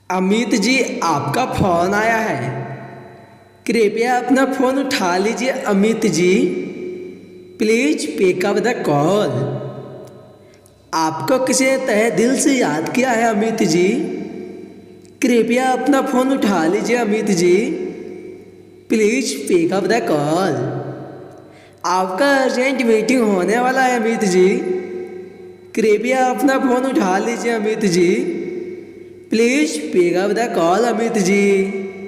अमित जी, आपका फोन आया है। कृपया अपना फोन उठा लीजिए Amit ji. Please pick up the call. आपको किसी ने तहे दिल से याद किया है अमित जी। कृपया अपना फोन उठा लीजिए Amit ji. Please pick up the call. आपका अर्जेंट मीटिंग होने वाला है अमित जी। कृपया अपना फोन उठा लीजिए Amit ji. Please pick up the call Amit ji.